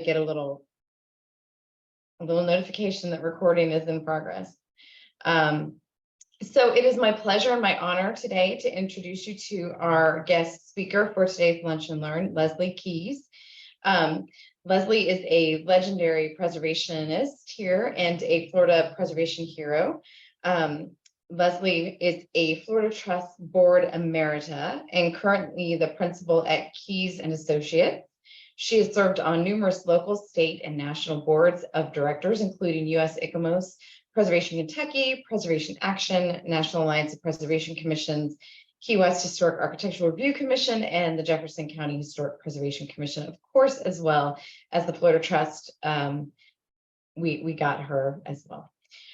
get a little notification that recording is in progress. So it is my pleasure and my honor today to introduce you to our guest speaker for today's Lunch and Learn, Leslie Keys. Leslie is a legendary preservationist here and a Florida preservation hero. Leslie is a Florida Trust Board Emerita and currently the principal at Keys and Associates. She has served on numerous local, state, and national boards of directors, including U.S. ICOMOS, Preservation Kentucky, Preservation Action, National Alliance of Preservation Commissions, Key West Historic Architectural Review Commission, and the Jefferson County Historic Preservation Commission, of course, as well as the Florida Trust. We got her as well.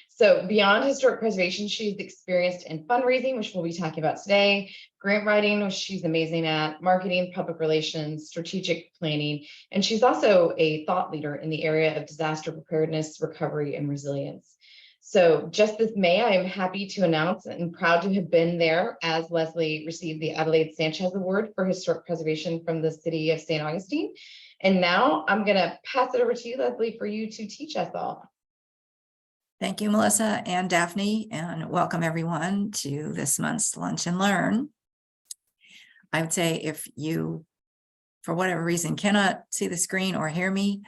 So beyond historic preservation, she's experienced in fundraising, which we'll be talking about today, grant writing, which she's amazing at, marketing, public relations, strategic planning, and she's also a thought leader in the area of disaster preparedness, recovery, and resilience. So just this May, I am happy to announce and proud to have been there as Leslie received the Adelaide Sanchez Award for Historic Preservation from the City of St. Augustine. And now I'm going to pass it over to you, Leslie, for you to teach us all. Thank you, Melissa and Daphne, and welcome everyone to this month's Lunch and Learn. I would say if you, for whatever reason, cannot see the screen or hear me,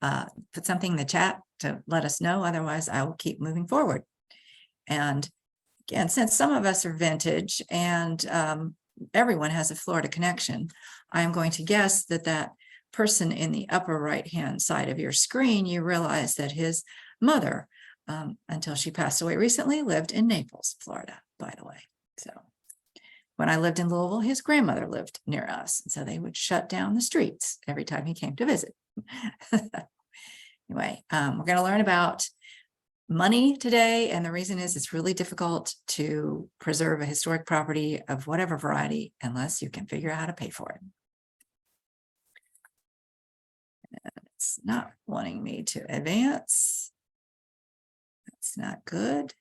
put something in the chat to let us know. Otherwise, I will keep moving forward. And again, since some of us are vintage and everyone has a Florida connection, I am going to guess that that person in the upper right-hand side of your screen, you realize that his mother, until she passed away recently, lived in Naples, Florida, by the way. So when I lived in Louisville, his grandmother lived near us. And so they would shut down the streets every time he came to visit. Anyway, we're going to learn about money today. And the reason is it's really difficult to preserve a historic property of whatever variety unless you can figure out how to pay for it. And it's not wanting me to advance. It's not good.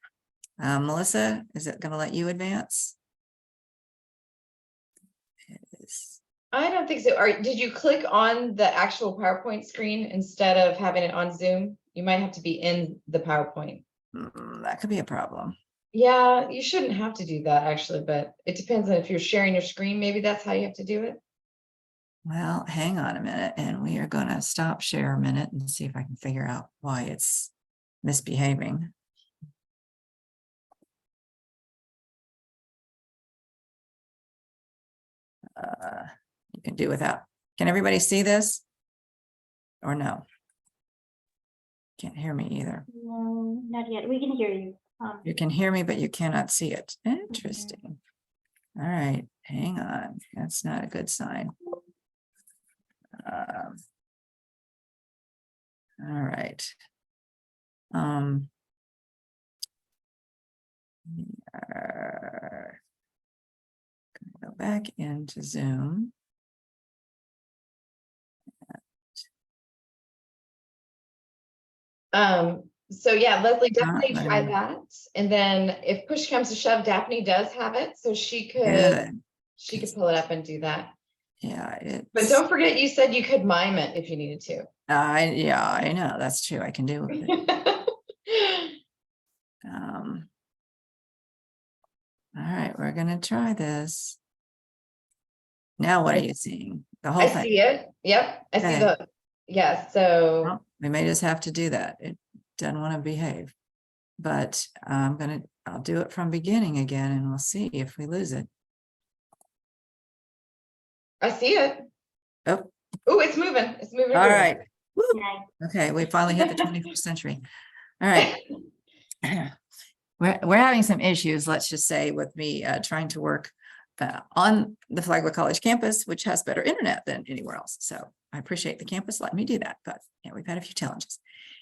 Melissa, is it going to let you advance? It is. I don't think so. Did you click on the actual PowerPoint screen instead of having it on Zoom? You might have to be in the PowerPoint. That could be a problem. Yeah, you shouldn't have to do that actually, but it depends on if you're sharing your screen. Maybe that's how you have to do it. Well, hang on a minute, and we are going to stop share a minute and see if I can figure out why it's misbehaving. You can do without. Can everybody see this? Or no? Can't hear me either. No, not yet. We can hear you. You can hear me, but you cannot see it. Interesting. All right, hang on. That's not a good sign. All right. We are going to go back into Zoom. So yeah, Leslie, definitely try that. And then if push comes to shove, Daphne does have it, so she could pull it up and do that. Yeah, but don't forget, you said you could mime it if you needed to. Yeah, I know, that's true. I can do it. All right, we're gonna try this. Now, what are you seeing? The whole thing. I see it. Yep, I see the. Yeah, so well, we may just have to do that. It doesn't want to behave, but I'll do it from beginning again, and we'll see if we lose it. I see it. Oh, it's moving. It's moving. All right. Nice. Okay, we finally hit the 21st century. All right. We're having some issues, let's just say, with me trying to work on the Flagler College campus, which has better internet than anywhere else. So I appreciate the campus letting me do that, but yeah, we've had a few challenges.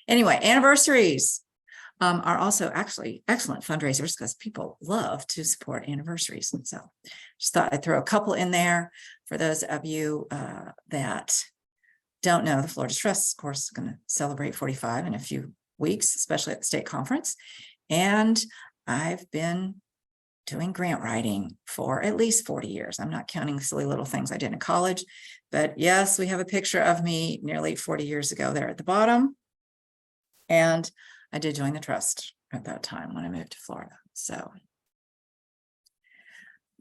Anyway, anniversaries are also actually excellent fundraisers because people love to support anniversaries. And so just thought I'd throw a couple in there for those of you that don't know. The Florida Trust, of course, is going to celebrate 45 in a few weeks, especially at the state conference. And I've been doing grant writing for at least 40 years. I'm not counting silly little things I did in college, but yes, we have a picture of me nearly 40 years ago there at the bottom. And I did join the trust at that time when I moved to Florida. So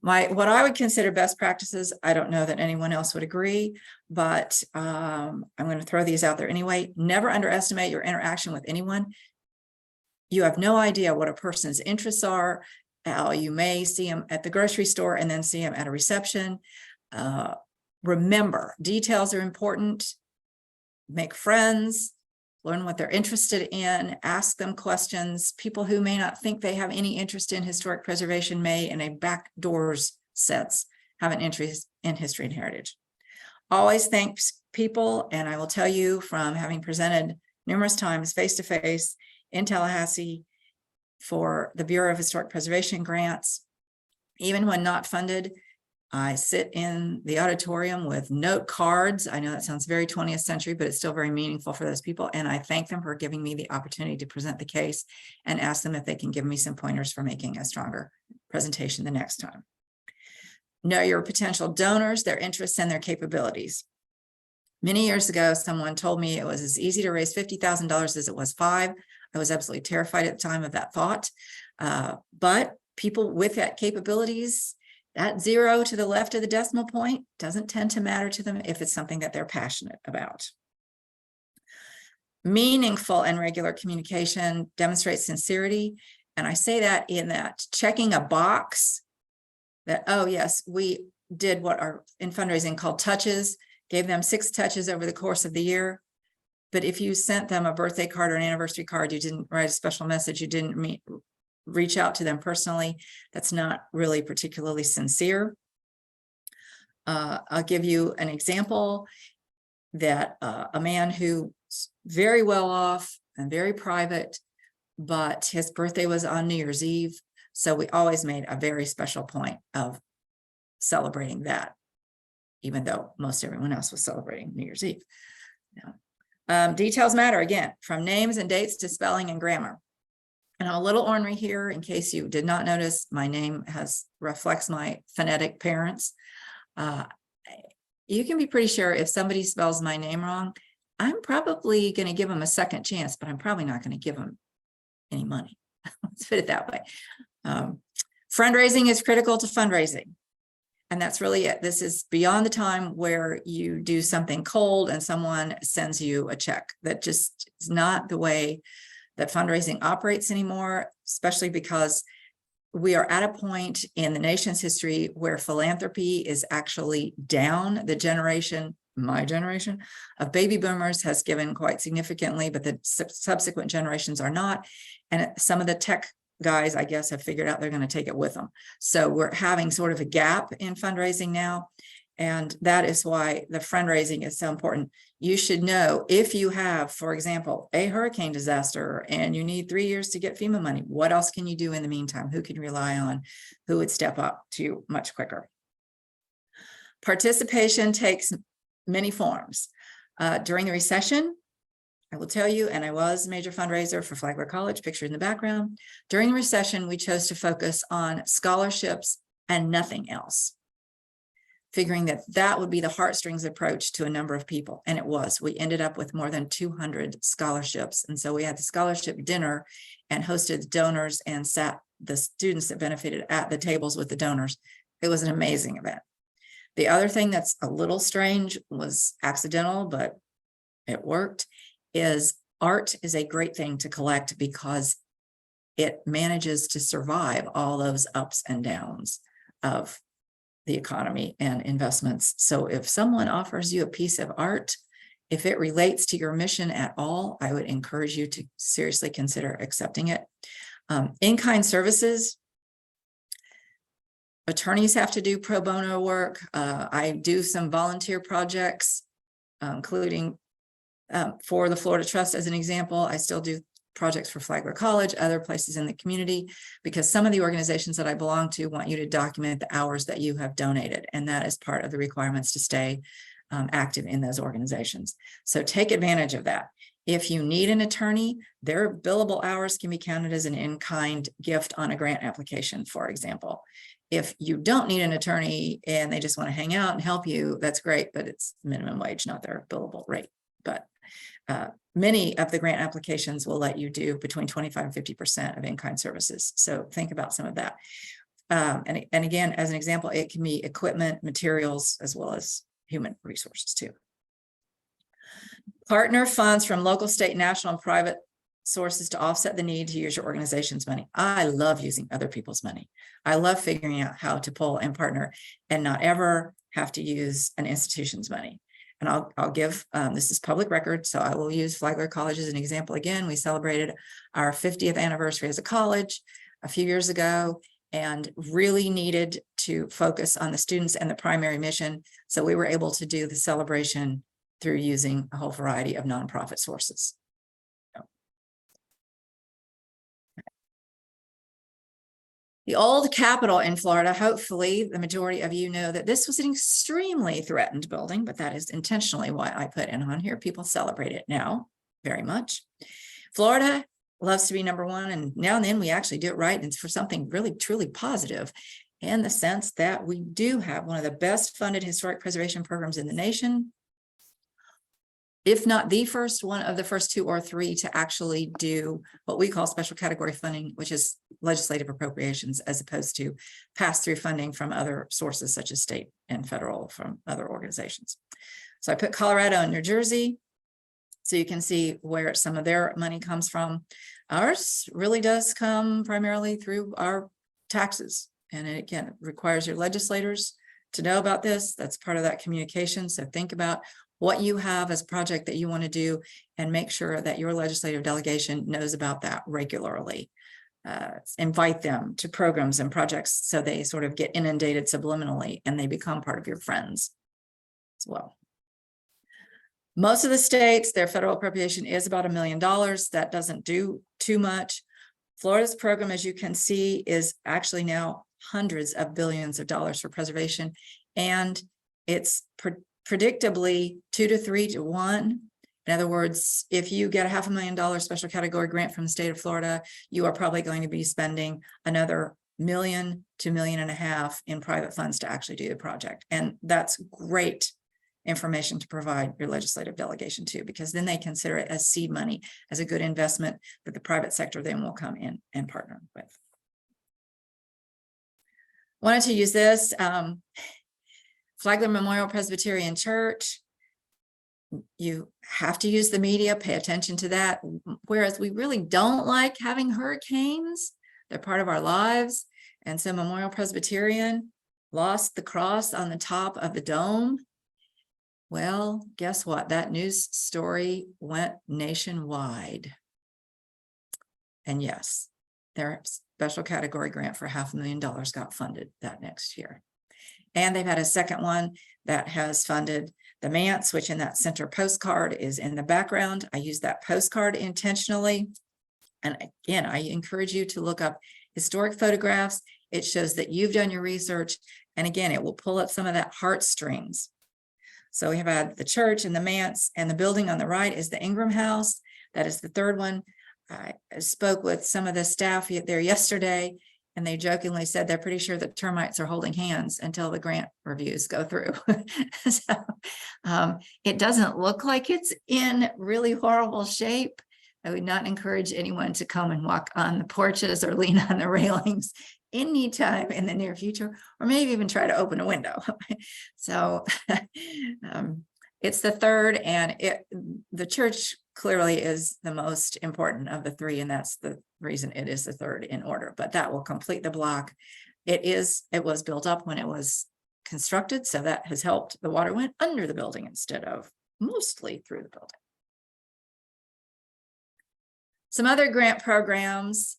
what I would consider best practices, I don't know that anyone else would agree, but I'm going to throw these out there anyway. Never underestimate your interaction with anyone. You have no idea what a person's interests are. How you may see them at the grocery store and then see them at a reception. Remember, details are important. Make friends, learn what they're interested in, ask them questions. People who may not think they have any interest in historic preservation may, in a backdoors sense, have an interest in history and heritage. Always thank people, and I will tell you from having presented numerous times face-to-face in Tallahassee for the Bureau of Historic Preservation grants, even when not funded, I sit in the auditorium with note cards. I know that sounds very 20th century, but it's still very meaningful for those people. And I thank them for giving me the opportunity to present the case and ask them if they can give me some pointers for making a stronger presentation the next time. Know your potential donors, their interests, and their capabilities. Many years ago, someone told me it was as easy to raise $50,000 as it was $5. I was absolutely terrified at the time of that thought. But people with that capabilities, that 0 to the left of the decimal point doesn't tend to matter to them if it's something that they're passionate about. Meaningful and regular communication demonstrates sincerity. And I say that in that checking a box that, oh yes, we did what are in fundraising called touches, gave them 6 touches over the course of the year. But if you sent them a birthday card or an anniversary card, you didn't write a special message, you didn't reach out to them personally, that's not really particularly sincere. I'll give you an example that a man who's very well off and very private, but his birthday was on New Year's Eve. So we always made a very special point of celebrating that, even though most everyone else was celebrating New Year's Eve. Details matter again, from names and dates to spelling and grammar. And I'm a little ornery here in case you did not notice, my name reflects my phonetic parents. You can be pretty sure if somebody spells my name wrong, I'm probably going to give them a second chance, but I'm probably not going to give them any money. Let's put it that way. Fundraising is critical to fundraising. And that's really it. This is beyond the time where you do something cold and someone sends you a check. That just is not the way that fundraising operates anymore, especially because we are at a point in the nation's history where philanthropy is actually down. The generation, my generation of baby boomers has given quite significantly, but the subsequent generations are not. And some of the tech guys, I guess, have figured out they're going to take it with them. So we're having sort of a gap in fundraising now. And that is why the fundraising is so important. You should know if you have, for example, a hurricane disaster and you need 3 years to get FEMA money, what else can you do in the meantime? Who can you rely on? Who would step up to you much quicker? Participation takes many forms. During the recession, I will tell you, and I was a major fundraiser for Flagler College, pictured in the background. During the recession, we chose to focus on scholarships and nothing else, figuring that that would be the heartstrings approach to a number of people. And it was. We ended up with more than 200 scholarships. And so we had the scholarship dinner and hosted donors and sat the students that benefited at the tables with the donors. It was an amazing event. The other thing that's a little strange, was accidental, but it worked, is art is a great thing to collect because it manages to survive all those ups and downs of the economy and investments. So if someone offers you a piece of art, if it relates to your mission at all, I would encourage you to seriously consider accepting it. In-kind services, attorneys have to do pro bono work. I do some volunteer projects, including for the Florida Trust as an example. I still do projects for Flagler College, other places in the community, because some of the organizations that I belong to want you to document the hours that you have donated. And that is part of the requirements to stay active in those organizations. So take advantage of that. If you need an attorney, their billable hours can be counted as an in-kind gift on a grant application, for example. If you don't need an attorney and they just want to hang out and help you, that's great, but it's minimum wage, not their billable rate. But many of the grant applications will let you do between 25 and 50% of in-kind services. So think about some of that. And again, as an example, it can be equipment, materials, as well as human resources too. Partner funds from local, state, national, and private sources to offset the need to use your organization's money. I love using other people's money. I love figuring out how to pull and partner and not ever have to use an institution's money. And I'll give, this is public record, so I will use Flagler College as an example again. We celebrated our 50th anniversary as a college a few years ago and really needed to focus on the students and the primary mission. So we were able to do the celebration through using a whole variety of nonprofit sources. The old Capitol in Florida, hopefully the majority of you know that this was an extremely threatened building, but that is intentionally why I put it on here. People celebrate it now very much. Florida loves to be number one, and now and then we actually do it right, and for something really truly positive in the sense that we do have one of the best funded historic preservation programs in the nation, if not the first, one of the first two or three to actually do what we call special category funding, which is legislative appropriations, as opposed to pass-through funding from other sources such as state and federal from other organizations. So I put Colorado and New Jersey, so you can see where some of their money comes from. Ours really does come primarily through our taxes. And it, again, requires your legislators to know about this. That's part of that communication. So think about what you have as a project that you want to do and make sure that your legislative delegation knows about that regularly. Invite them to programs and projects so they sort of get inundated subliminally and they become part of your friends as well. Most of the states, their federal appropriation is about $1 million. That doesn't do too much. Florida's program, as you can see, is actually now hundreds of billions of dollars for preservation, and it's predictably 2 to 3 to 1. In other words, if you get a $500,000 special category grant from the state of Florida, you are probably going to be spending another $1 million to $1.5 million in private funds to actually do the project. And that's great information to provide your legislative delegation to, because then they consider it as seed money, as a good investment that the private sector then will come in and partner with. Wanted to use this. Flagler Memorial Presbyterian Church, you have to use the media, pay attention to that. Whereas we really don't like having hurricanes, they're part of our lives. And so Memorial Presbyterian lost the cross on the top of the dome. Well, guess what? That news story went nationwide. And yes, their special category grant for $500,000 got funded that next year. And they've had a second one that has funded the manse, which in that center postcard is in the background. I use that postcard intentionally. And again, I encourage you to look up historic photographs. It shows that you've done your research. And again, it will pull up some of that heartstrings. So we have had the church and the manse, and the building on the right is the Ingram House. That is the third one. I spoke with some of the staff there yesterday, and they jokingly said they're pretty sure that termites are holding hands until the grant reviews go through. So it doesn't look like it's in really horrible shape. I would not encourage anyone to come and walk on the porches or lean on the railings anytime in the near future, or maybe even try to open a window. So it's the third, and the church clearly is the most important of the three, and that's the reason it is the third in order, but that will complete the block. It was built up when it was constructed, so that has helped. The water went under the building instead of mostly through the building. Some other grant programs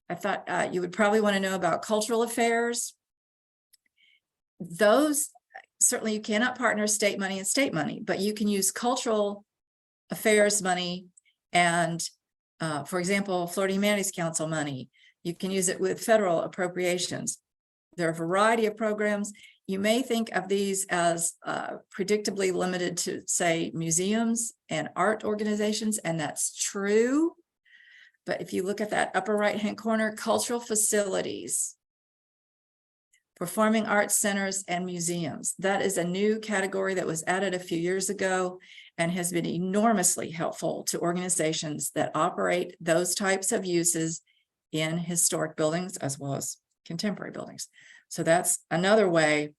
I thought you would probably want to know about: cultural affairs. Those, certainly you cannot partner state money and state money, but you can use cultural affairs money and, for example, Florida Humanities Council money. You can use it with federal appropriations. There are a variety of programs. You may think of these as predictably limited to, say, museums and art organizations, and that's true. But if you look at that upper right-hand corner, cultural facilities, performing arts centers, and museums, that is a new category that was added a few years ago and has been enormously helpful to organizations that operate those types of uses in historic buildings as well as contemporary buildings. So that's another way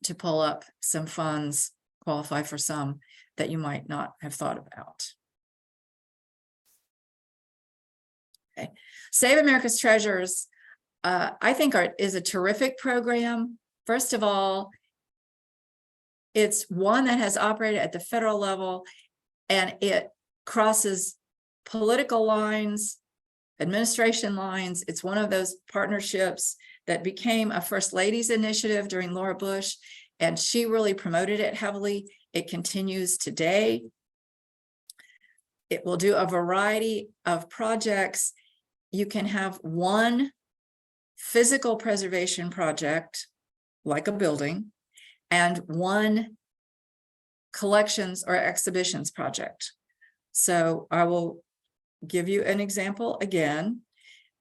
to pull up some funds, qualify for some that you might not have thought about. Okay. Save America's Treasures, I think is a terrific program. First of all, it's one that has operated at the federal level, and it crosses political lines, administration lines. It's one of those partnerships that became a First Lady's initiative during Laura Bush, and she really promoted it heavily. It continues today. It will do a variety of projects. You can have one physical preservation project, like a building, and one collections or exhibitions project. So I will give you an example again,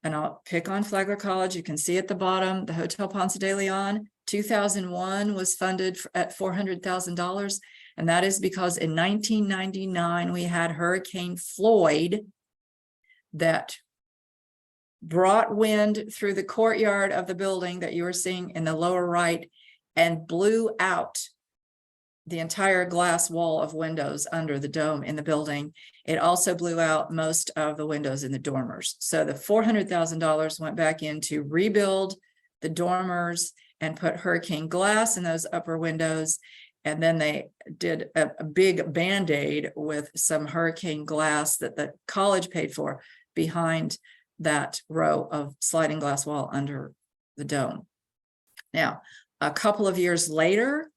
and I'll pick on Flagler College. You can see at the bottom, the Hotel Ponce de Leon, 2001 was funded at $400,000. And that is because in 1999, we had Hurricane Floyd that brought wind through the courtyard of the building that you are seeing in the lower right and blew out the entire glass wall of windows under the dome in the building. It also blew out most of the windows in the dormers. So the $400,000 went back in to rebuild the dormers and put hurricane glass in those upper windows. And then they did a big Band-Aid with some hurricane glass that the college paid for behind that row of sliding glass wall under the dome. Now, a couple of years later,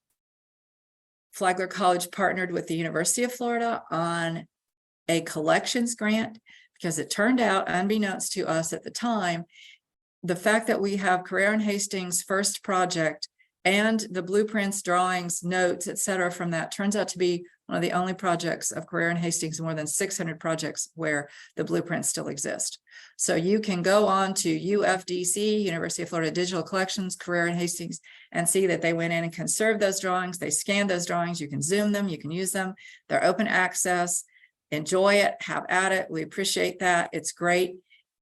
Flagler College partnered with the University of Florida on a collections grant, because it turned out, unbeknownst to us at the time, the fact that we have Carrere and Hastings' first project and the blueprints, drawings, notes, et cetera, from that turns out to be one of the only projects of Carrere and Hastings, more than 600 projects where the blueprints still exist. So you can go on to UFDC, University of Florida Digital Collections, Carrere and Hastings, and see that they went in and conserved those drawings. They scanned those drawings. You can zoom them, you can use them. They're open access. Enjoy it, have at it. We appreciate that. It's great.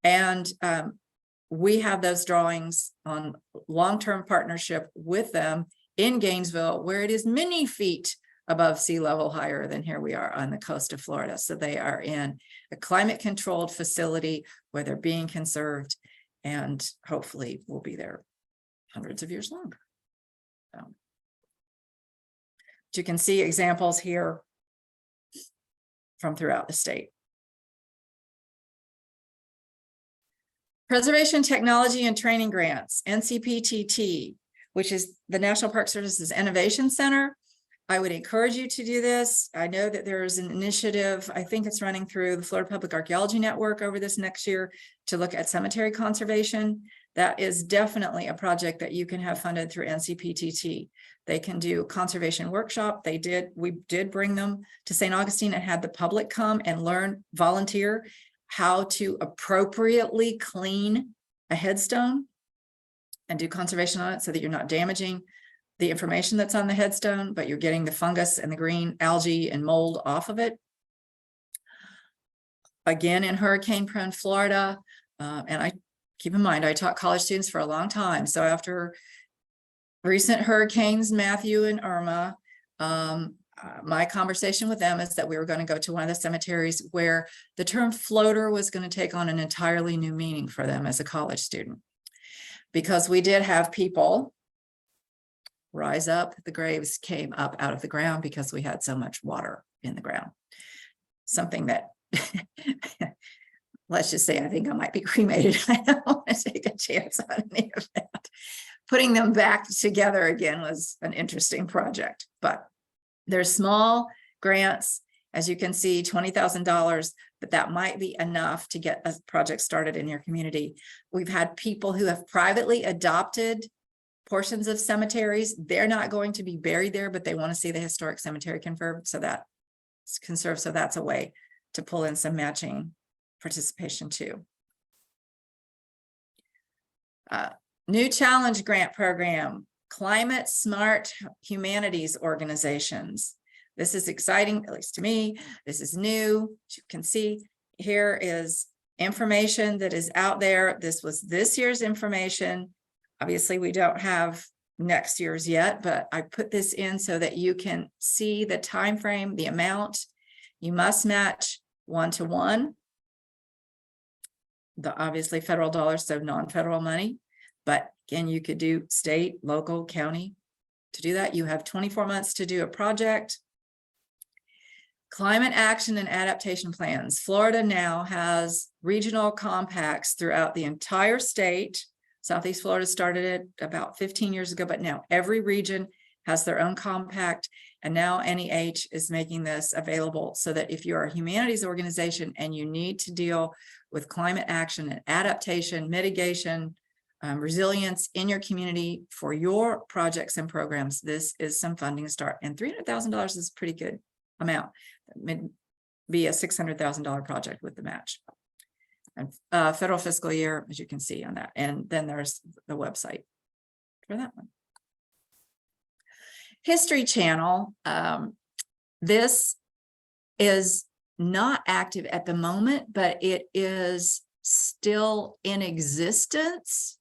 And we have those drawings on long-term partnership with them in Gainesville, where it is many feet above sea level higher than here we are on the coast of Florida. So they are in a climate-controlled facility where they're being conserved, and hopefully will be there hundreds of years longer. But you can see examples here from throughout the state. Preservation Technology and Training Grants, NCPTT, which is the National Park Service's Innovation Center. I would encourage you to do this. I know that there is an initiative, I think it's running through the Florida Public Archaeology Network over this next year to look at cemetery conservation. That is definitely a project that you can have funded through NCPTT. They can do conservation workshop. We did bring them to St. Augustine and had the public come and learn, volunteer how to appropriately clean a headstone and do conservation on it so that you're not damaging the information that's on the headstone, but you're getting the fungus and the green algae and mold off of it. Again, in hurricane-prone Florida, and I keep in mind, I taught college students for a long time. So after recent hurricanes, Matthew and Irma, my conversation with them is that we were going to go to one of the cemeteries where the term floater was going to take on an entirely new meaning for them as a college student. Because we did have people rise up, the graves came up out of the ground because we had so much water in the ground. Something that, let's just say, I think I might be cremated. I don't want to take a chance on any of that. Putting them back together again was an interesting project, but there's small grants, as you can see, $20,000, but that might be enough to get a project started in your community. We've had people who have privately adopted portions of cemeteries. They're not going to be buried there, but they want to see the historic cemetery conserved, so that's a way to pull in some matching participation too. New challenge grant program, Climate Smart Humanities Organizations. This is exciting, at least to me. This is new. As you can see, here is information that is out there. This was this year's information. Obviously, we don't have next year's yet, but I put this in so that you can see the time frame, the amount. You must match 1-to-1. The obviously federal dollars, so non-federal money. But again, you could do state, local, county. To do that, you have 24 months to do a project. Climate action and adaptation plans. Florida now has regional compacts throughout the entire state. Southeast Florida started it about 15 years ago, but now every region has their own compact. And now NEH is making this available so that if you're a humanities organization and you need to deal with climate action and adaptation, mitigation, resilience in your community for your projects and programs, this is some funding to start. And $300,000 is a pretty good amount. It may be a $600,000 project with the match. And federal fiscal year, as you can see on that. And then there's the website for that one. History Channel. This is not active at the moment, but it is still in existence.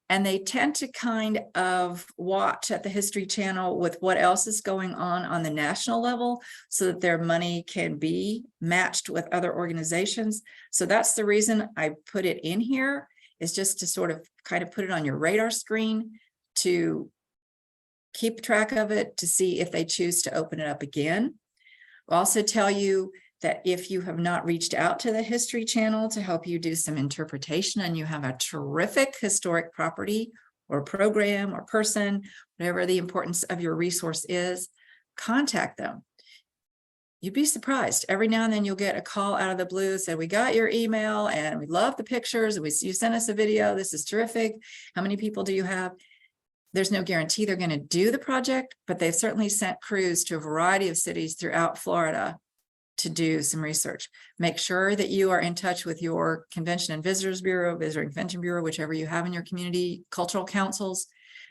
And they tend to kind of watch at the History Channel with what else is going on the national level so that their money can be matched with other organizations. So that's the reason I put it in here, is just to sort of kind of put it on your radar screen to keep track of it, to see if they choose to open it up again. I'll also tell you that if you have not reached out to the History Channel to help you do some interpretation and you have a terrific historic property or program or person, whatever the importance of your resource is, contact them. You'd be surprised. Every now and then you'll get a call out of the blue, say, we got your email and we love the pictures. You sent us a video. This is terrific. How many people do you have? There's no guarantee they're going to do the project, but they've certainly sent crews to a variety of cities throughout Florida to do some research. Make sure that you are in touch with your Convention and Visitors Bureau, Visitor and Convention Bureau, whichever you have in your community, cultural councils,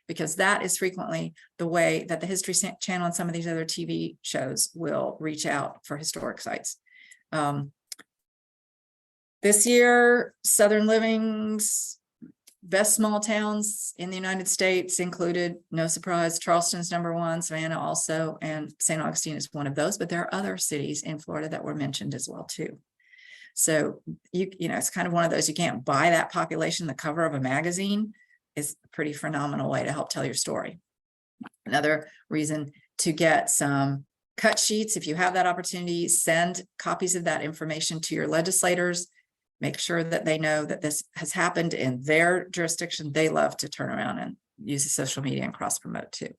because that is frequently the way that the History Channel and some of these other TV shows will reach out for historic sites. This year, Southern Living's best small towns in the United States included, no surprise, Charleston's #1, Savannah also, and St. Augustine is one of those, but there are other cities in Florida that were mentioned as well too. So you know, it's kind of one of those, you can't buy that population. The cover of a magazine is a pretty phenomenal way to help tell your story. Another reason to get some cut sheets, if you have that opportunity, send copies of that information to your legislators. Make sure that they know that this has happened in their jurisdiction. They love to turn around and use the social media and cross promote too.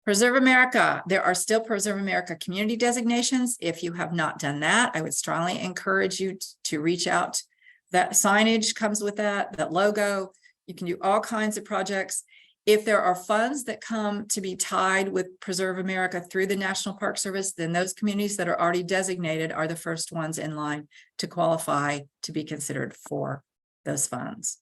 Preserve America. There are still Preserve America community designations. If you have not done that, I would strongly encourage you to reach out. That signage comes with that logo. You can do all kinds of projects. If there are funds that come to be tied with Preserve America through the National Park Service, then those communities that are already designated are the first ones in line to qualify to be considered for those funds.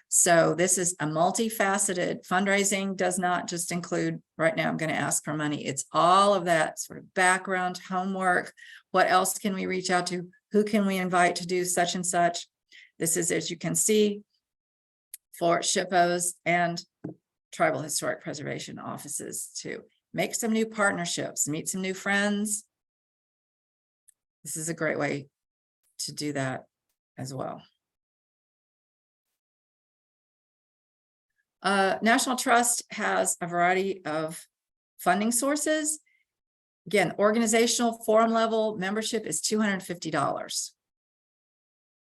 So this is a multifaceted fundraising, does not just include, right now I'm going to ask for money. It's all of that sort of background homework. What else can we reach out to? Who can we invite to do such and such? This is, as you can see, for SHPOs and tribal historic preservation offices to make some new partnerships, meet some new friends. This is a great way to do that as well. National Trust has a variety of funding sources. Again, organizational forum level membership is $250.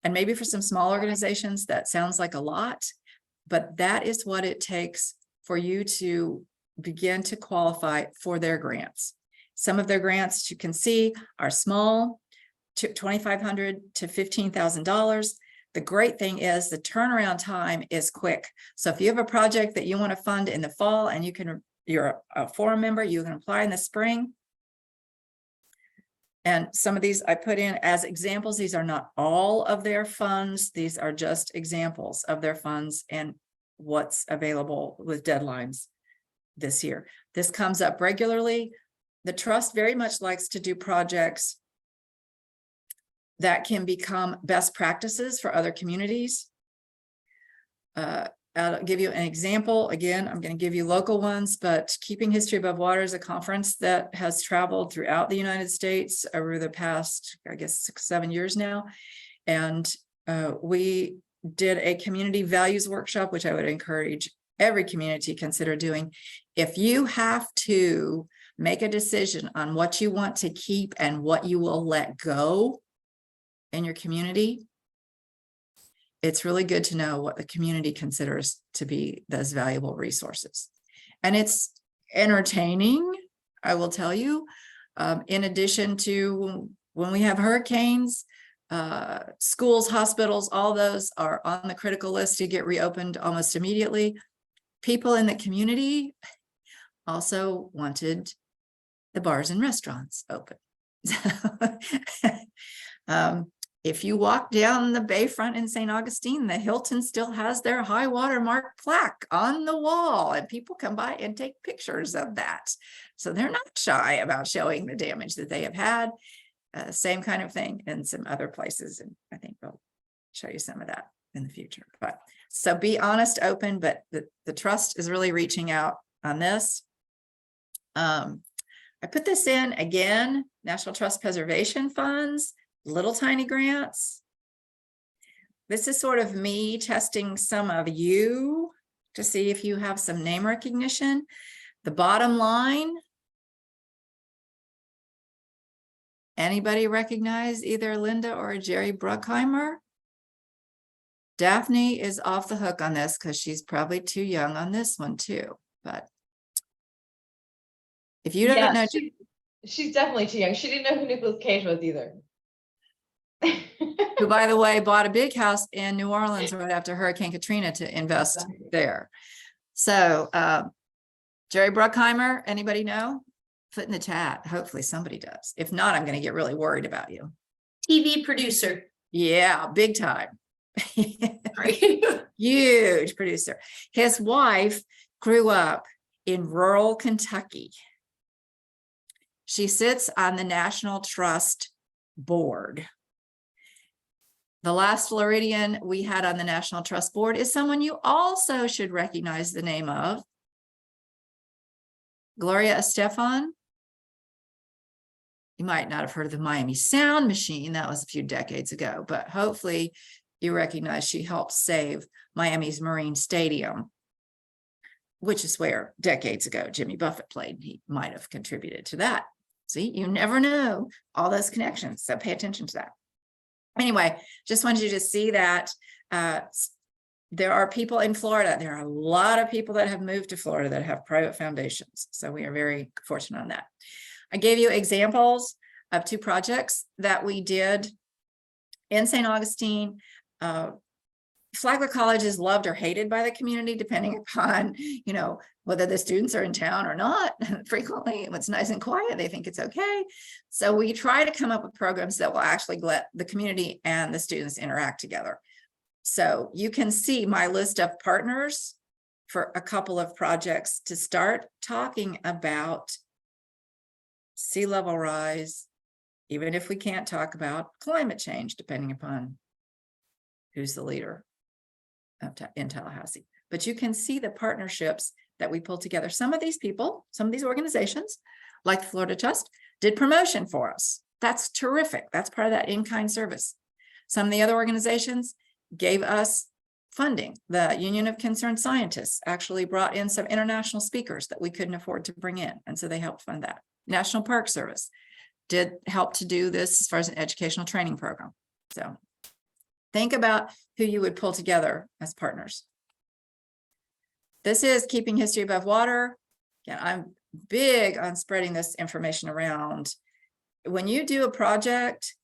And maybe for some small organizations, that sounds like a lot, but that is what it takes for you to begin to qualify for their grants. Some of their grants, you can see, are small, $2,500 to $15,000. The great thing is the turnaround time is quick. So if you have a project that you want to fund in the fall and you're a forum member, you can apply in the spring. And some of these I put in as examples. These are not all of their funds. These are just examples of their funds and what's available with deadlines this year. This comes up regularly. The trust very much likes to do projects that can become best practices for other communities. I'll give you an example. Again, I'm going to give you local ones, but Keeping History Above Water is a conference that has traveled throughout the United States over the past, I guess, 6-7 years now. And we did a community values workshop, which I would encourage every community to consider doing. If you have to make a decision on what you want to keep and what you will let go in your community, it's really good to know what the community considers to be those valuable resources. And it's entertaining, I will tell you, in addition to when we have hurricanes, schools, hospitals, all those are on the critical list to get reopened almost immediately. People in the community also wanted the bars and restaurants open. If you walk down the bayfront in St. Augustine, the Hilton still has their high water mark plaque on the wall, and people come by and take pictures of that. So they're not shy about showing the damage that they have had. Same kind of thing in some other places, and I think we'll show you some of that in the future. But so be honest, open, but the trust is really reaching out on this. I put this in again, National Trust Preservation Funds, little tiny grants. This is sort of me testing some of you to see if you have some name recognition. The bottom line, anybody recognize either Linda or Jerry Bruckheimer? Daphne is off the hook on this because she's probably too young on this one too. But if you don't know, she's definitely too young. She didn't know who Nicolas Cage was either. who, by the way, bought a big house in New Orleans right after Hurricane Katrina to invest there. So Jerry Bruckheimer, anybody know? Put in the chat. Hopefully somebody does. If not, I'm going to get really worried about you. TV producer. Yeah, big time. Huge producer. His wife grew up in rural Kentucky. She sits on the National Trust Board. The last Floridian we had on the National Trust Board is someone you also should recognize the name of, Gloria Estefan. You might not have heard of the Miami Sound Machine. That was a few decades ago, but hopefully you recognize she helped save Miami's Marine Stadium, which is where decades ago Jimmy Buffett played. He might have contributed to that. See, you never know all those connections, so pay attention to that. Anyway, just wanted you to see that there are people in Florida. There are a lot of people that have moved to Florida that have private foundations. So we are very fortunate on that. I gave you examples of 2 projects that we did in St. Augustine. Flagler College is loved or hated by the community, depending upon, whether the students are in town or not. Frequently, when it's nice and quiet, they think it's okay. So we try to come up with programs that will actually let the community and the students interact together. So you can see my list of partners for a couple of projects to start talking about sea level rise, even if we can't talk about climate change, depending upon who's the leader in Tallahassee. But you can see the partnerships that we pulled together. Some of these people, some of these organizations, like the Florida Trust, did promotion for us. That's terrific. That's part of that in-kind service. Some of the other organizations gave us funding. The Union of Concerned Scientists actually brought in some international speakers that we couldn't afford to bring in, and so they helped fund that. National Park Service did help to do this as far as an educational training program. So think about who you would pull together as partners. This is Keeping History Above Water. Again, I'm big on spreading this information around. When you do a project,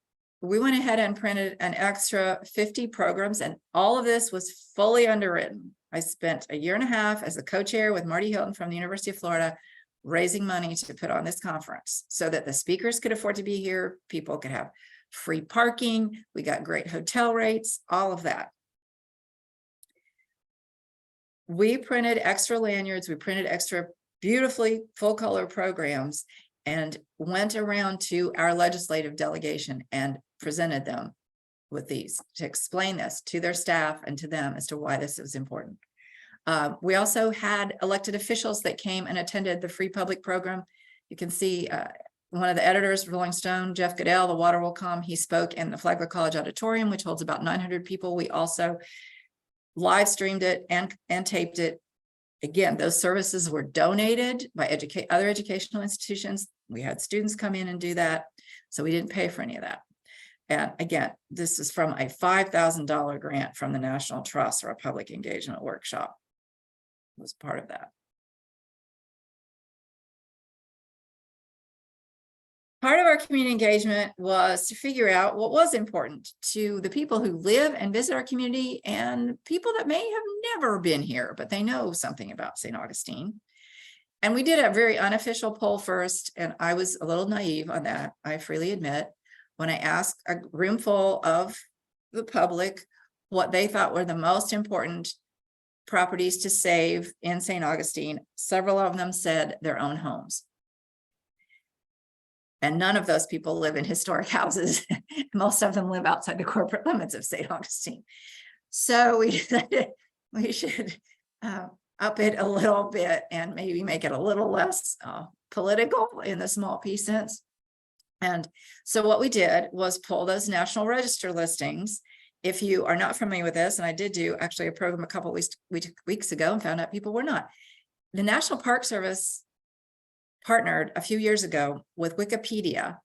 we went ahead and printed an extra 50 programs, and all of this was fully underwritten. I spent a year and a half as a co-chair with Marty Hilton from the University of Florida, raising money to put on this conference so that the speakers could afford to be here. People could have free parking. We got great hotel rates, all of that. We printed extra lanyards. We printed extra beautifully full color programs and went around to our legislative delegation and presented them with these to explain this to their staff and to them as to why this is important. We also had elected officials that came and attended the free public program. You can see one of the editors of Rolling Stone, Jeff Goodell, The Water Will Come. He spoke in the Flagler College Auditorium, which holds about 900 people. We also live streamed it and taped it. Again, those services were donated by other educational institutions. We had students come in and do that, so we didn't pay for any of that. And again, this is from a $5,000 grant from the National Trust, or a public engagement workshop was part of that. Part of our community engagement was to figure out what was important to the people who live and visit our community and people that may have never been here, but they know something about St. Augustine. And we did a very unofficial poll first, and I was a little naive on that, I freely admit, when I asked a room full of the public what they thought were the most important properties to save in St. Augustine. Several of them said their own homes. And none of those people live in historic houses. Most of them live outside the corporate limits of St. Augustine. So we decided we should up it a little bit and maybe make it a little less political in the small p sense. And so what we did was pull those National Register listings. If you are not familiar with this, and I did do actually a program a couple of weeks ago and found out people were not. The National Park Service partnered a few years ago with Wikipedia,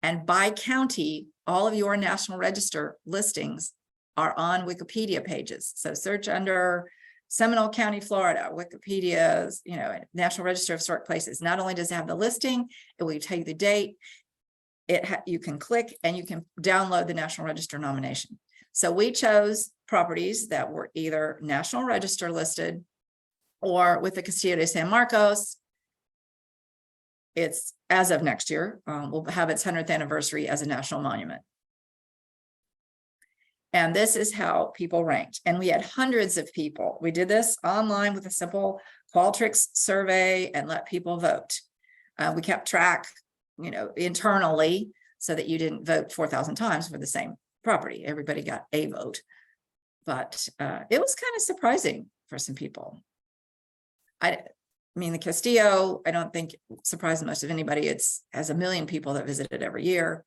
and by county, all of your National Register listings are on Wikipedia pages. So search under Seminole County, Florida, Wikipedia's, National Register of Historic Places. Not only does it have the listing, it will tell you the date. You can click and you can download the National Register nomination. So we chose properties that were either National Register listed or with the Castillo de San Marcos. It's as of next year, will have its 100th anniversary as a national monument. And this is how people ranked. And we had hundreds of people. We did this online with a simple Qualtrics survey and let people vote. We kept track, internally, so that you didn't vote 4,000 times for the same property. Everybody got a vote. But it was kind of surprising for some people. I mean, the Castillo, I don't think surprised most of anybody. Has 1 million people that visit it every year.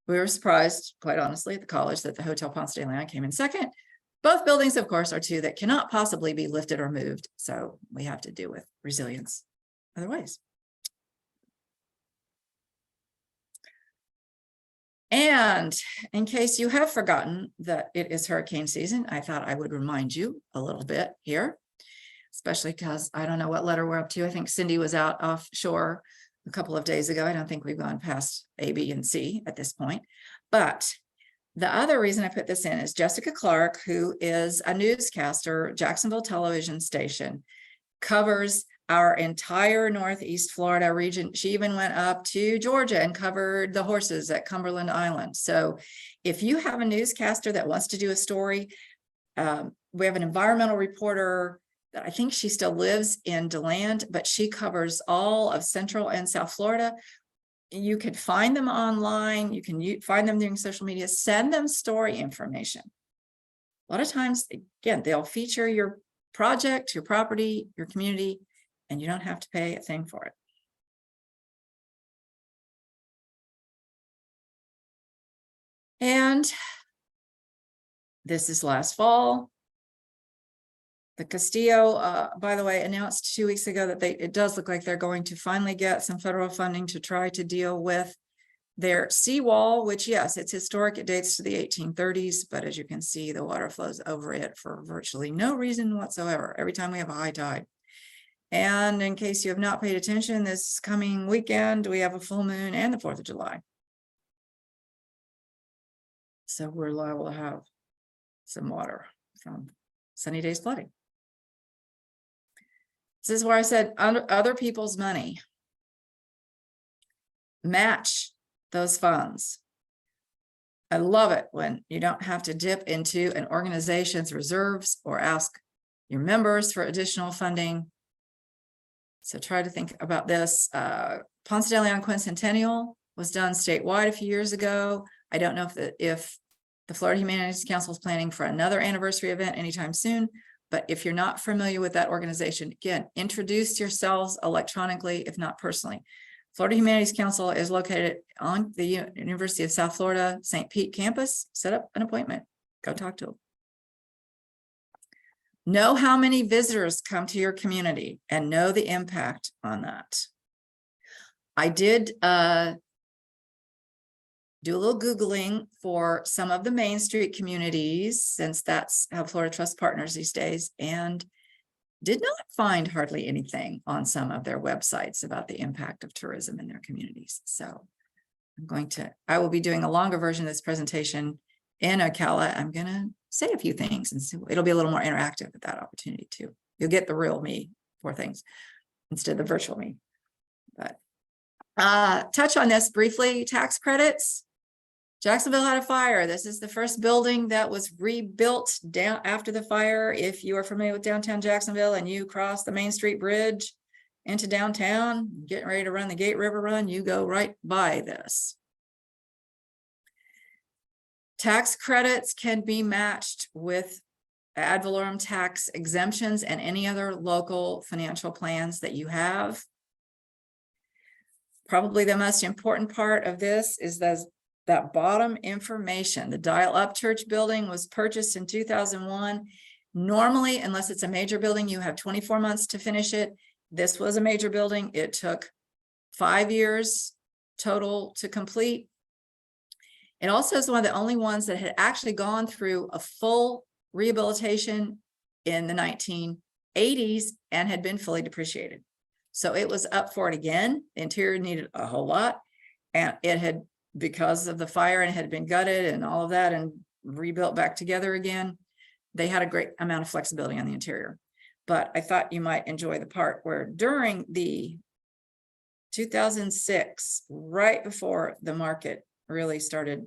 We were surprised, quite honestly, at the college that the Hotel Ponce de Leon came in second. Both buildings, of course, are two that cannot possibly be lifted or moved. So we have to deal with resilience other ways. And in case you have forgotten that it is hurricane season, I thought I would remind you a little bit here, especially because I don't know what letter we're up to. I think Cindy was out offshore a couple of days ago. I don't think we've gone past A, B, and C at this point. But the other reason I put this in is Jessica Clark, who is a newscaster, Jacksonville Television Station, covers our entire Northeast Florida region. She even went up to Georgia and covered the horses at Cumberland Island. So if you have a newscaster that wants to do a story, we have an environmental reporter that I think she still lives in DeLand, but she covers all of Central and South Florida. You can find them online. You can find them during social media. Send them story information. A lot of times, again, they'll feature your project, your property, your community, and you don't have to pay a thing for it. And this is last fall. The Castillo, by the way, announced 2 weeks ago that it does look like they're going to finally get some federal funding to try to deal with their seawall, which, yes, it's historic. It dates to the 1830s, but as you can see, the water flows over it for virtually no reason whatsoever every time we have a high tide. And in case you have not paid attention, this coming weekend, we have a full moon and the 4th of July. So we're liable to have some water from Sunny Days flooding. This is where I said under other people's money. Match those funds. I love it when you don't have to dip into an organization's reserves or ask your members for additional funding. So try to think about this. Ponce de Leon Quincentennial was done statewide a few years ago. I don't know if the Florida Humanities Council is planning for another anniversary event anytime soon, but if you're not familiar with that organization, again, introduce yourselves electronically, if not personally. Florida Humanities Council is located on the University of South Florida, St. Pete campus. Set up an appointment, go talk to them. Know how many visitors come to your community and know the impact on that. I did do a little Googling for some of the Main Street communities, since that's how Florida Trust partners these days, and did not find hardly anything on some of their websites about the impact of tourism in their communities. So I will be doing a longer version of this presentation in Ocala. I'm going to say a few things, and so it'll be a little more interactive with that opportunity too. You'll get the real me for things instead of the virtual me. But touch on this briefly, tax credits. Jacksonville had a fire. This is the first building that was rebuilt down after the fire. If you are familiar with downtown Jacksonville and you cross the Main Street Bridge into downtown, getting ready to run the Gate River Run, you go right by this. Tax credits can be matched with ad valorem tax exemptions and any other local financial plans that you have. Probably the most important part of this is that bottom information. The dial-up church building was purchased in 2001. Normally, unless it's a major building, you have 24 months to finish it. This was a major building. It took 5 years total to complete. It also is one of the only ones that had actually gone through a full rehabilitation in the 1980s and had been fully depreciated. So it was up for it again. The interior needed a whole lot, and it had, because of the fire, and had been gutted and all of that and rebuilt back together again. They had a great amount of flexibility on the interior. But I thought you might enjoy the part where during the 2006, right before the market really started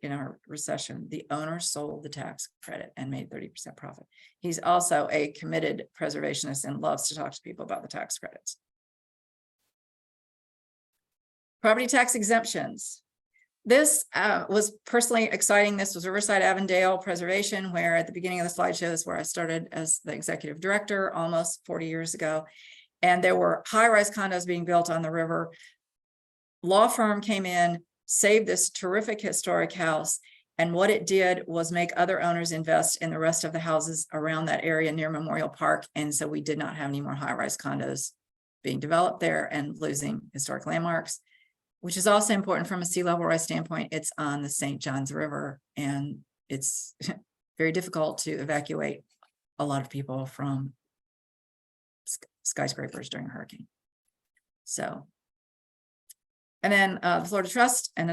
in our recession, the owner sold the tax credit and made 30% profit. He's also a committed preservationist and loves to talk to people about the tax credits. Property tax exemptions. This was personally exciting. This was Riverside Avondale Preservation, where at the beginning of the slideshow is where I started as the executive director almost 40 years ago. And there were high-rise condos being built on the river. Law firm came in, saved this terrific historic house. And what it did was make other owners invest in the rest of the houses around that area near Memorial Park. And so we did not have any more high-rise condos being developed there and losing historic landmarks, which is also important from a sea level rise standpoint. It's on the St. Johns River, and it's very difficult to evacuate a lot of people from skyscrapers during a hurricane. So, and then the Florida Trust and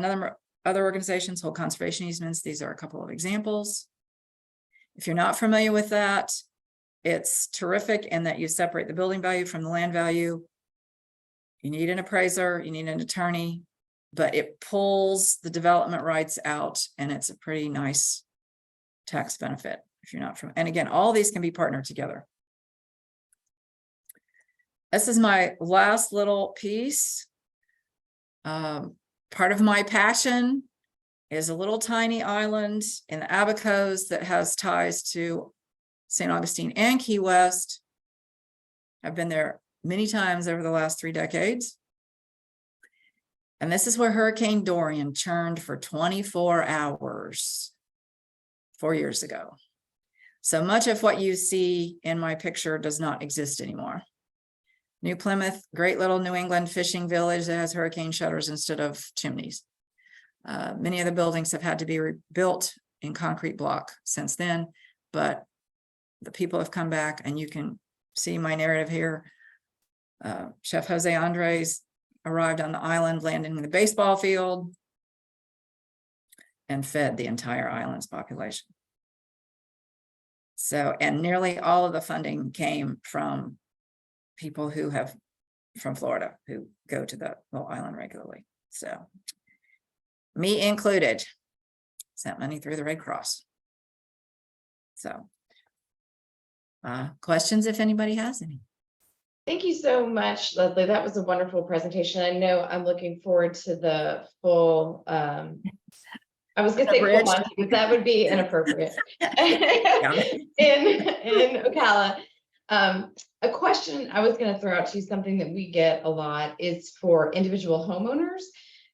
other organizations hold conservation easements. These are a couple of examples. If you're not familiar with that, it's terrific in that you separate the building value from the land value. You need an appraiser, you need an attorney, but it pulls the development rights out, and it's a pretty nice tax benefit if you're not from, and again, all these can be partnered together. This is my last little piece. Part of my passion is a little tiny island in the Abacos that has ties to St. Augustine and Key West. I've been there many times over the last 3 decades. And this is where Hurricane Dorian churned for 24 hours 4 years ago. So much of what you see in my picture does not exist anymore. New Plymouth, great little New England fishing village that has hurricane shutters instead of chimneys. Many of the buildings have had to be rebuilt in concrete block since then, but the people have come back, and you can see my narrative here. Chef Jose Andres arrived on the island, landing in the baseball field. and fed the entire island's population. So, and nearly all of the funding came from people from Florida who go to the little island regularly. So, me included, sent money through the Red Cross. So, questions if anybody has any. Thank you so much, Leslie. That was a wonderful presentation. I know I'm looking forward to the full, I was gonna say full Abridged. Monty, but that would be inappropriate. Yeah. In Ocala. A question I was gonna throw out to you, something that we get a lot is for individual homeowners.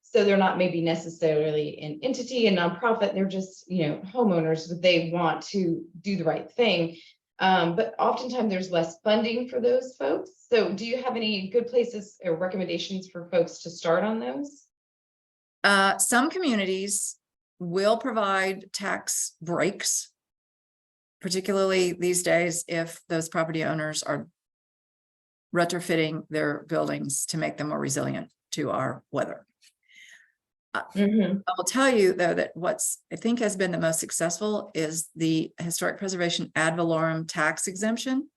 So they're not maybe necessarily an entity, a nonprofit, they're just, homeowners, but they want to do the right thing. But oftentimes there's less funding for those folks. So do you have any good places or recommendations for folks to start on those? Some communities will provide tax breaks, particularly these days if those property owners are retrofitting their buildings to make them more resilient to our weather. Mm-hmm. I will tell you though that I think has been the most successful is the historic preservation ad valorem tax exemption,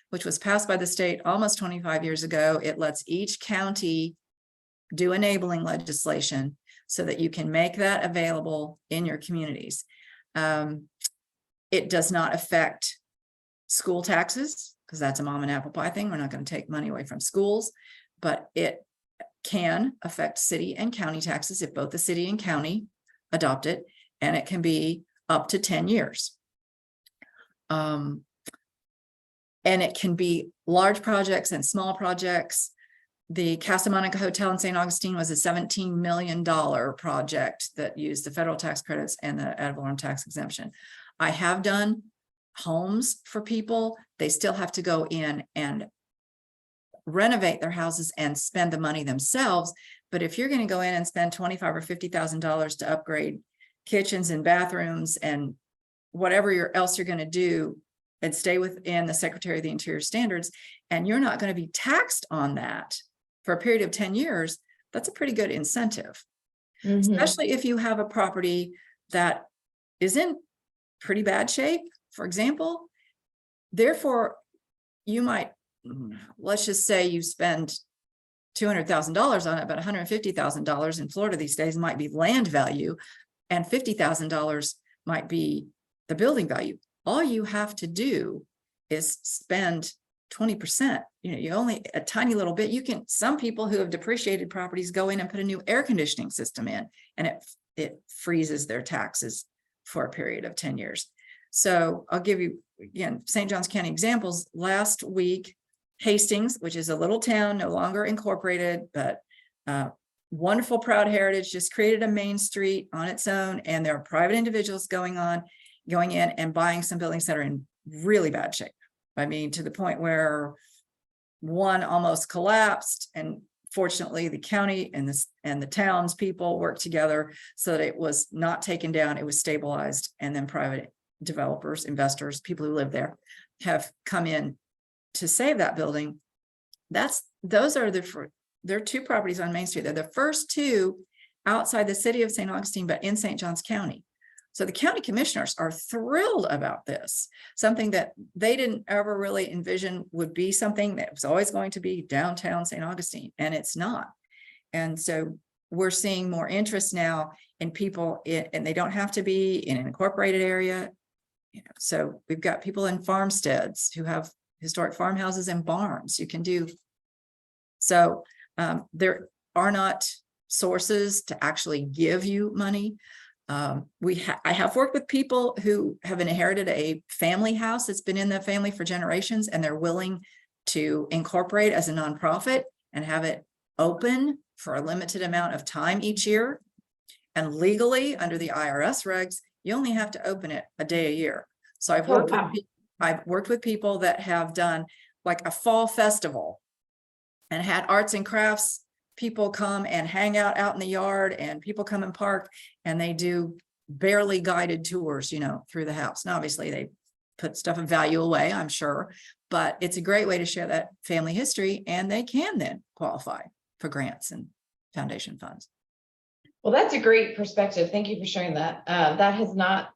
which was passed by the state almost 25 years ago. It lets each county do enabling legislation so that you can make that available in your communities. It does not affect school taxes because that's a mom and apple pie thing. We're not going to take money away from schools, but it can affect city and county taxes if both the city and county adopt it, and it can be up to 10 years. And it can be large projects and small projects. The Casa Monica Hotel in St. Augustine was a $17 million project that used the federal tax credits and the ad valorem tax exemption. I have done homes for people. They still have to go in and renovate their houses and spend the money themselves. But if you're going to go in and spend $25,000 or $50,000 to upgrade kitchens and bathrooms and whatever else you're going to do and stay within the Secretary of the Interior standards, and you're not going to be taxed on that for a period of 10 years, that's a pretty good incentive. Mm-hmm. Especially if you have a property that is in pretty bad shape, for example. Therefore, you might, let's just say you spend $200,000 on it, but $150,000 in Florida these days might be land value, and $50,000 might be the building value. All you have to do is spend 20%. You only a tiny little bit. Some people who have depreciated properties go in and put a new air conditioning system in, and it freezes their taxes for a period of 10 years. So I'll give you, again, St. Johns County examples. Last week, Hastings, which is a little town, no longer incorporated, but wonderful, proud heritage, just created a main street on its own. And there are private individuals going in and buying some buildings that are in really bad shape. I mean, to the point where one almost collapsed, and fortunately the county and the town's people worked together so that it was not taken down, it was stabilized, and then private developers, investors, people who live there have come in to save that building. Those are there are two properties on Main Street. They're the first two outside the city of St. Augustine, but in St. Johns County. So the county commissioners are thrilled about this, something that they didn't ever really envision would be something that was always going to be downtown St. Augustine, and it's not. And so we're seeing more interest now in people, and they don't have to be in an incorporated area. So we've got people in farmsteads who have historic farmhouses and barns you can do. So there are not sources to actually give you money. I have worked with people who have inherited a family house that's been in the family for generations, and they're willing to incorporate as a nonprofit and have it open for a limited amount of time each year. And legally, under the IRS regs, you only have to open it a day a year. So I've worked with people that have done like a fall festival and had arts and crafts people come and hang out in the yard, and people come and park, and they do barely guided tours, through the house. Now, obviously they put stuff of value away, I'm sure, but it's a great way to share that family history, and they can then qualify for grants and foundation funds. Well, that's a great perspective. Thank you for sharing that. That has not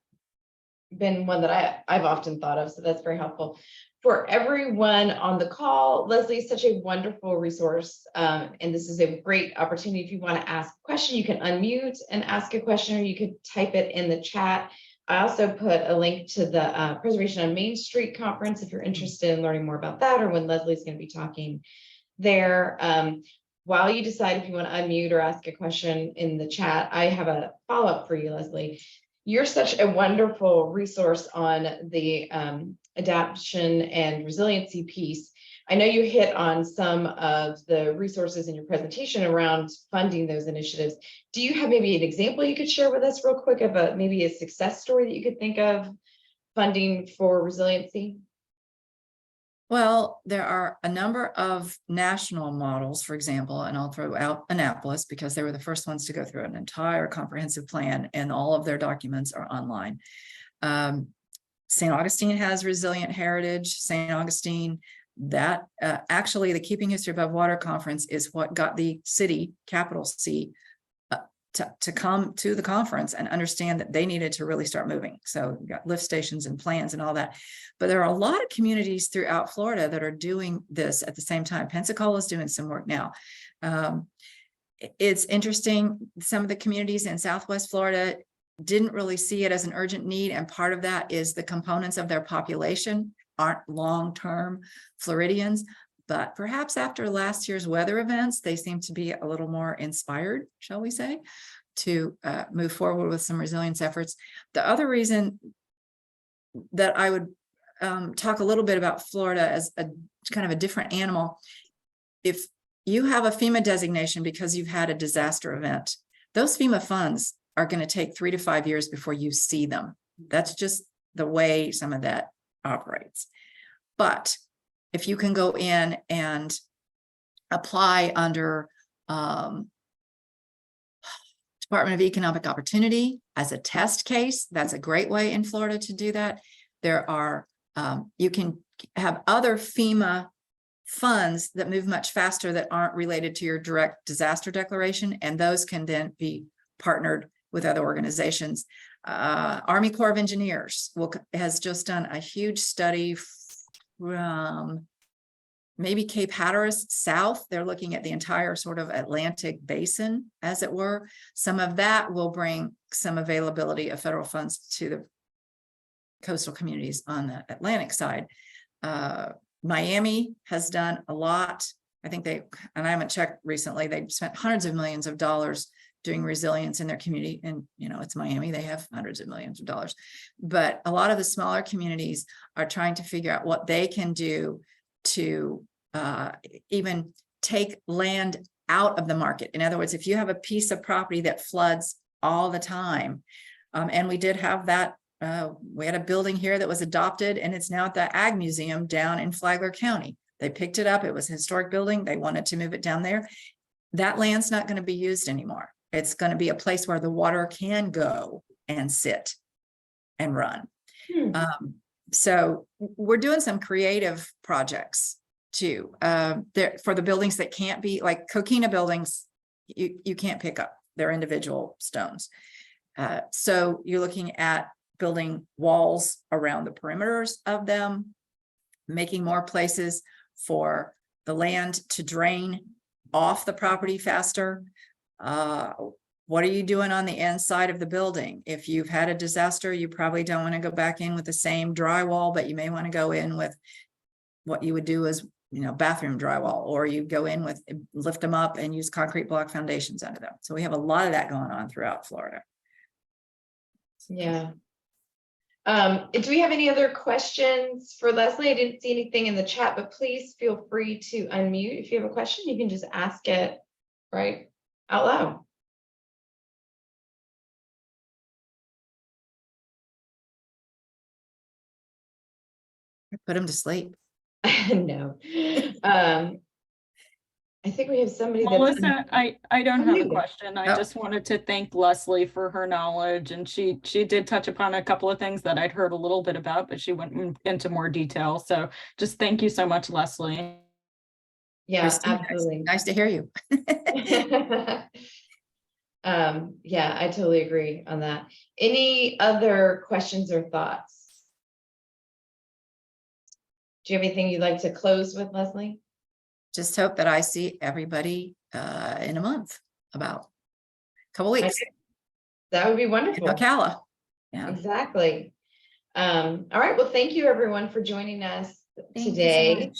been one that I've often thought of, so that's very helpful. For everyone on the call, Leslie is such a wonderful resource, and this is a great opportunity. If you want to ask a question, you can unmute and ask a question, or you could type it in the chat. I also put a link to the Preservation on Main Street conference if you're interested in learning more about that, or when Leslie's going to be talking there. While you decide if you want to unmute or ask a question in the chat, I have a follow-up for you, Leslie. You're such a wonderful resource on the adaptation and resiliency piece. I know you hit on some of the resources in your presentation around funding those initiatives. Do you have maybe an example you could share with us real quick of maybe a success story that you could think of funding for resiliency? Well, there are a number of national models, for example, and I'll throw out Annapolis because they were the first ones to go through an entire comprehensive plan, and all of their documents are online. St. Augustine has resilient heritage. St. Augustine, that actually the Keeping History Above Water conference is what got the city, capital C, to come to the conference and understand that they needed to really start moving. So you got lift stations and plans and all that. But there are a lot of communities throughout Florida that are doing this at the same time. Pensacola is doing some work now. It's interesting. Some of the communities in Southwest Florida didn't really see it as an urgent need. And part of that is the components of their population aren't long-term Floridians. But perhaps after last year's weather events, they seem to be a little more inspired, shall we say, to move forward with some resilience efforts. The other reason that I would talk a little bit about Florida as a kind of a different animal, if you have a FEMA designation because you've had a disaster event, those FEMA funds are going to take 3 to 5 years before you see them. That's just the way some of that operates. But if you can go in and apply under Department of Economic Opportunity as a test case, that's a great way in Florida to do that. There are, you can have other FEMA funds that move much faster that aren't related to your direct disaster declaration, and those can then be partnered with other organizations. Army Corps of Engineers has just done a huge study from maybe Cape Hatteras south. They're looking at the entire sort of Atlantic basin, as it were. Some of that will bring some availability of federal funds to the coastal communities on the Atlantic side. Miami has done a lot. I think they, and I haven't checked recently, they spent hundreds of millions of dollars doing resilience in their community. And, you know, it's Miami, they have hundreds of millions of dollars. But a lot of the smaller communities are trying to figure out what they can do to even take land out of the market. In other words, if you have a piece of property that floods all the time, and we did have that, we had a building here that was adopted, and it's now at the Ag Museum down in Flagler County. They picked it up. It was a historic building. They wanted to move it down there. That land's not going to be used anymore. It's going to be a place where the water can go and sit and run. So we're doing some creative projects too. For the buildings that can't be, like Coquina buildings, you can't pick up. They're individual stones. So you're looking at building walls around the perimeters of them, making more places for the land to drain off the property faster. What are you doing on the inside of the building? If you've had a disaster, you probably don't want to go back in with the same drywall, but you may want to go in with what you would do as, you know, bathroom drywall, or you go in with, lift them up and use concrete block foundations under them. So we have a lot of that going on throughout Florida. Yeah. Do we have any other questions for Leslie? I didn't see anything in the chat, but please feel free to unmute. If you have a question, you can just ask it right out loud. Put them to sleep. No. I think we have somebody that's Melissa, I don't have a unmuted. question. I Oh. just wanted to thank Leslie for her knowledge, and she did touch upon a couple of things that I'd heard a little bit about, but she went into more detail. So just thank you so much, Leslie. Yeah, Christine, absolutely. nice to hear you. Yeah, I totally agree on that. Any other questions or thoughts? Do you have anything you'd like to close with, Leslie? Just hope that I see everybody in a month, about a couple weeks That would be in wonderful. Ocala. Yeah. Exactly. All right. Well, thank you everyone for joining us Thank you so today.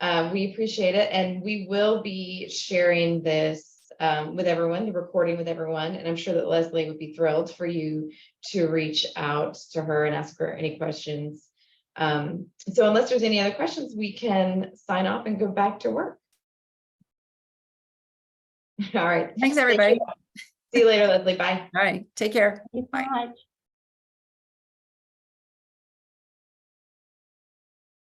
much. We appreciate it, and we will be sharing this with everyone, the recording with everyone, and I'm sure that Leslie would be thrilled for you to reach out to her and ask her any questions. So unless there's any other questions, we can sign off and go back to work. All right. Thanks, everybody. See you later, Leslie. Bye. All right, take care. Thank you Bye. so much.